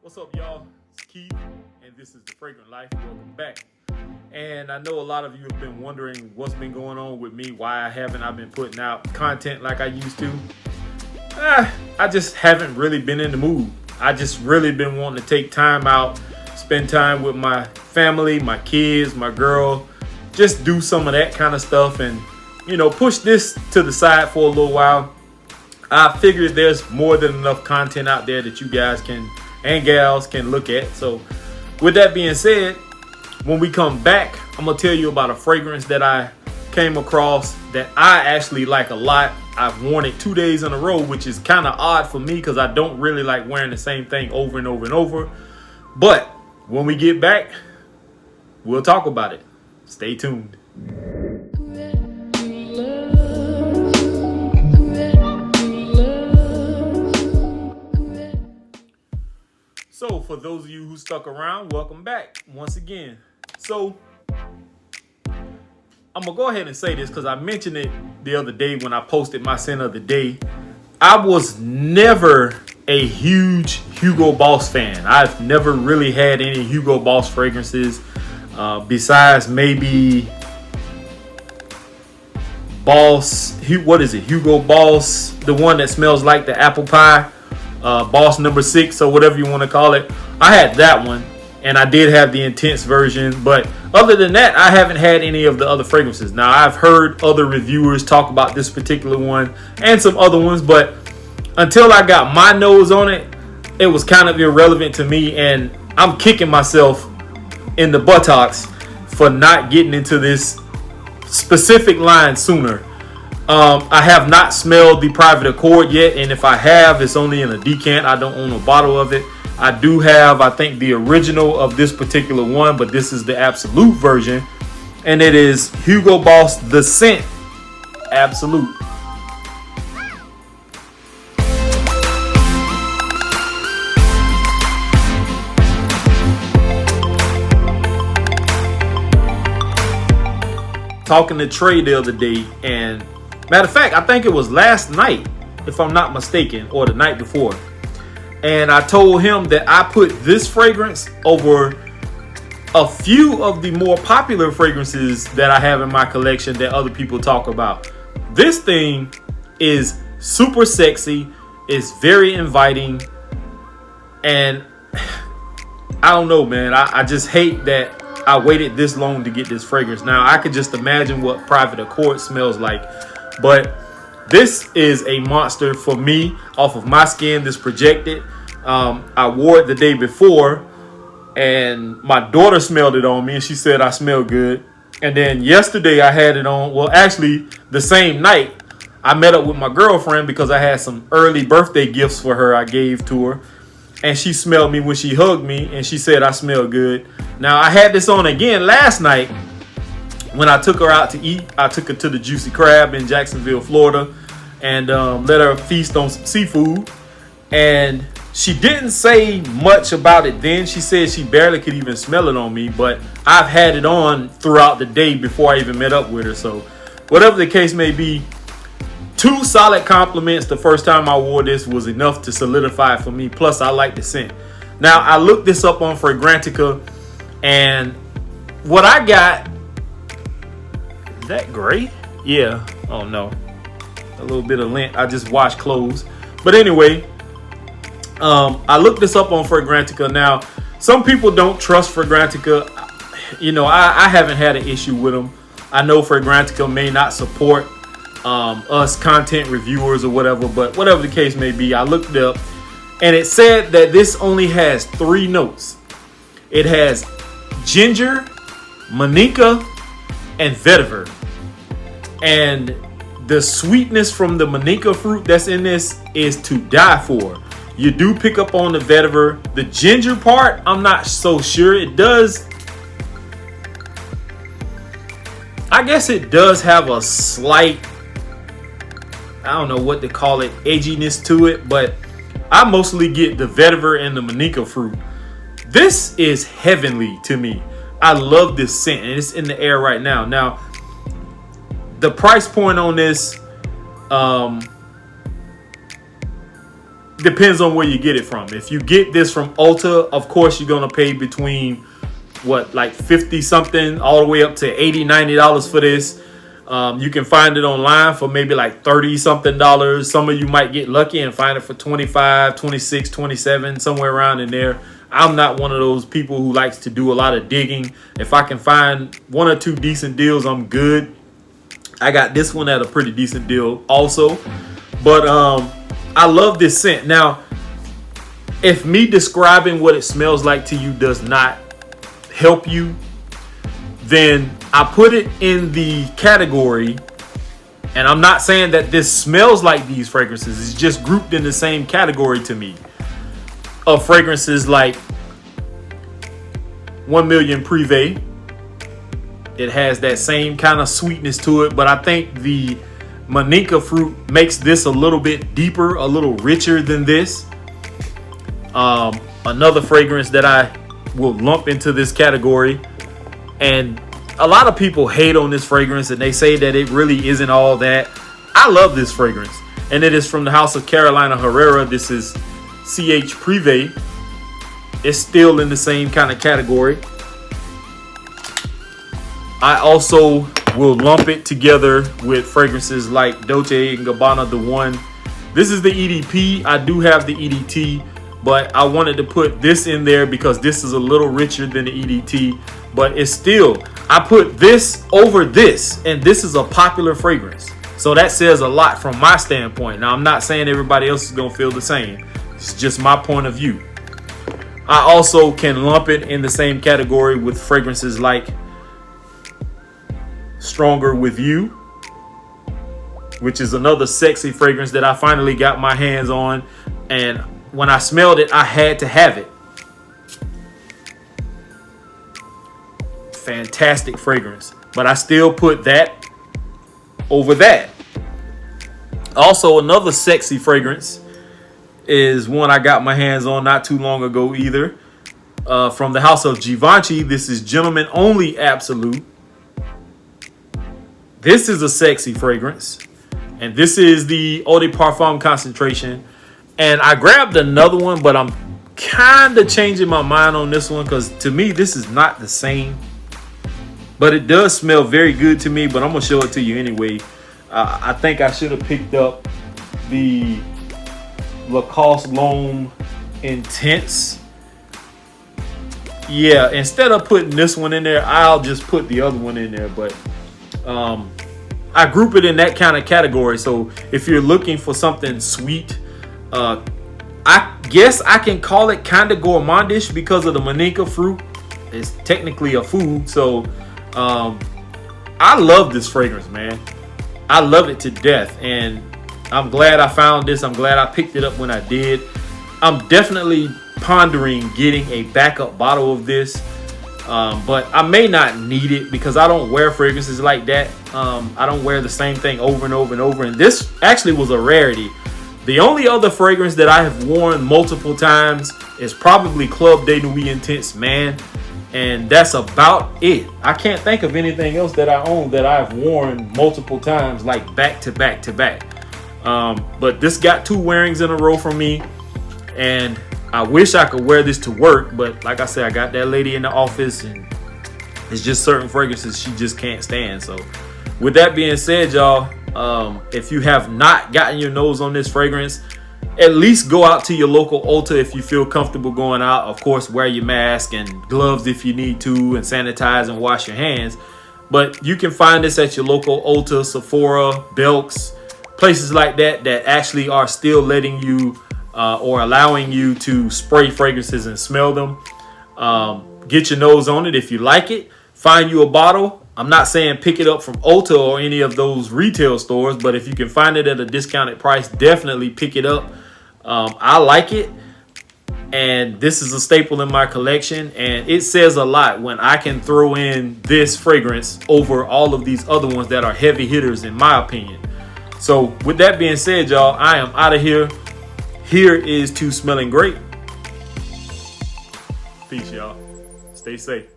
What's up, y'all? It's Keith, and this is the Fragrant Life. Welcome back. And I know a lot of you have been wondering what's been going on with me, why haven't I been putting out content like I used to. I just haven't really been in the mood. I just really been wanting to take time out, spend time with my family, my kids, my girl, just do some of that kind of stuff and, push this to the side for a little while. I figured there's more than enough content out there that you guys and gals can look at. So with that being said, when we come back, I'm going to tell you about a fragrance that I came across that I actually like a lot. I've worn it 2 days in a row, which is kind of odd for me because I don't really like wearing the same thing over and over and over. But when we get back, we'll talk about it. Stay tuned. So for those of you who stuck around, welcome back once again. So I'm going to go ahead and say this because I mentioned it the other day when I posted my scent of the day. I was never a huge Hugo Boss fan. I've never really had any Hugo Boss fragrances besides maybe Boss. What is it? Hugo Boss, the one that smells like the apple pie. Boss number 6 or whatever you want to call it. I had that one, and I did have the intense version, but other than that, I haven't had any of the other fragrances. Now, I've heard other reviewers talk about this particular one and some other ones, but until I got my nose on it, it was kind of irrelevant to me, and I'm kicking myself in the buttocks for not getting into this specific line sooner. I have not smelled the Private Accord yet, and if I have, it's only in a decant. I don't own a bottle of it. I do have, I think, the original of this particular one, but this is the Absolute version, and it is Hugo Boss The Scent Absolute. Talking to Trey the other day, and matter of fact, I think it was last night, if I'm not mistaken, or the night before. And I told him that I put this fragrance over a few of the more popular fragrances that I have in my collection that other people talk about. This thing is super sexy. It's very inviting. And I don't know, man. I just hate that I waited this long to get this fragrance. Now, I could just imagine what Private Accord smells like. But this is a monster for me off of my skin, this projected. I wore it the day before, and my daughter smelled it on me, and she said I smell good. And then yesterday I had it on. Well, actually, the same night, I met up with my girlfriend because I had some early birthday gifts for her I gave to her. And she smelled me when she hugged me, and she said I smell good. Now, I had this on again last night when I took her out to eat. I took her to the Juicy Crab in Jacksonville, Florida, and let her feast on some seafood. And she didn't say much about it then. She said she barely could even smell it on me, but I've had it on throughout the day before I even met up with her. So whatever the case may be, 2 solid compliments the first time I wore this was enough to solidify it for me. Plus, I like the scent. Now, I looked this up on Fragrantica, and what I got, is that gray? Yeah. Oh, no. A little bit of lint. I just washed clothes. But anyway, I looked this up on Fragrantica. Now, some people don't trust Fragrantica. I haven't had an issue with them. I know Fragrantica may not support us content reviewers or whatever, but whatever the case may be, I looked it up, and it said that this only has 3 notes. It has ginger, manica, and vetiver. And the sweetness from the manica fruit that's in this is to die for. You do pick up on the vetiver. The ginger part, I'm not so sure. It does. I guess it does have a slight, I don't know what to call it, edginess to it, but I mostly get the vetiver and the manica fruit. This is heavenly to me. I love this scent, and it's in the air right now. Now, the price point on this, depends on where you get it from. If you get this from Ulta, of course you're gonna pay between like 50 something all the way up to $80-$90 for this. You can find it online for maybe like 30 something dollars. Some of you might get lucky and find it for 25, 26, 27, somewhere around in there. I'm not one of those people who likes to do a lot of digging. If I can find 1 or 2 decent deals, I'm good. I got this one at a pretty decent deal also. But I love this scent. Now, if me describing what it smells like to you does not help you, then I put it in the category, and I'm not saying that this smells like these fragrances. It's just grouped in the same category to me of fragrances like 1 Million Privé. It has that same kind of sweetness to it, but I think the Manica fruit makes this a little bit deeper, a little richer than this. Another fragrance that I will lump into this category, and a lot of people hate on this fragrance and they say that it really isn't all that. I love this fragrance, and it is from the house of Carolina Herrera. This is CH Privé. It's still in the same kind of category. I also will lump it together with fragrances like Dolce & Gabbana The One. This is the EDP. I do have the EDT, but I wanted to put this in there because this is a little richer than the EDT. But it's still, I put this over this, and this is a popular fragrance. So that says a lot from my standpoint. Now, I'm not saying everybody else is going to feel the same. It's just my point of view. I also can lump it in the same category with fragrances like Stronger With You, which is another sexy fragrance that I finally got my hands on. And when I smelled it, I had to have it. Fantastic fragrance. But I still put that over that. Also, another sexy fragrance is one I got my hands on not too long ago either. From the house of Givenchy. This is Gentleman Only Absolute. This is a sexy fragrance. And this is the Eau de Parfum concentration. And I grabbed another one, but I'm kind of changing my mind on this one because to me, this is not the same. But it does smell very good to me, but I'm going to show it to you anyway. I think I should have picked up the Lacoste L'Homme Intense. Yeah, instead of putting this one in there, I'll just put the other one in there. But I group it in that kind of category. So if you're looking for something sweet, I guess I can call it kind of gourmandish because of the Manica fruit. It's technically a food. So I love this fragrance, man. I love it to death. And I'm glad I found this. I'm glad I picked it up when I did. I'm definitely pondering getting a backup bottle of this. But I may not need it because I don't wear fragrances like that. I don't wear the same thing over and over and over. And this actually was a rarity. The only other fragrance that I have worn multiple times is probably Club de Nuit Intense Man. And that's about it. I can't think of anything else that I own that I've worn multiple times, like back to back to back. But this got 2 wearings in a row from me. And I wish I could wear this to work, but like I said, I got that lady in the office, and it's just certain fragrances she just can't stand. So with that being said, y'all, if you have not gotten your nose on this fragrance, at least go out to your local Ulta if you feel comfortable going out. Of course, wear your mask and gloves if you need to, and sanitize and wash your hands. But you can find this at your local Ulta, Sephora, Belks, places like that that actually are still letting you or allowing you to spray fragrances and smell them. Get your nose on it if you like it. Find you a bottle. I'm not saying pick it up from Ulta or any of those retail stores, but if you can find it at a discounted price, definitely pick it up. I like it, and this is a staple in my collection, and it says a lot when I can throw in this fragrance over all of these other ones that are heavy hitters in my opinion. So with that being said, y'all, I am out of here. Here is to smelling great. Peace, y'all. Stay safe.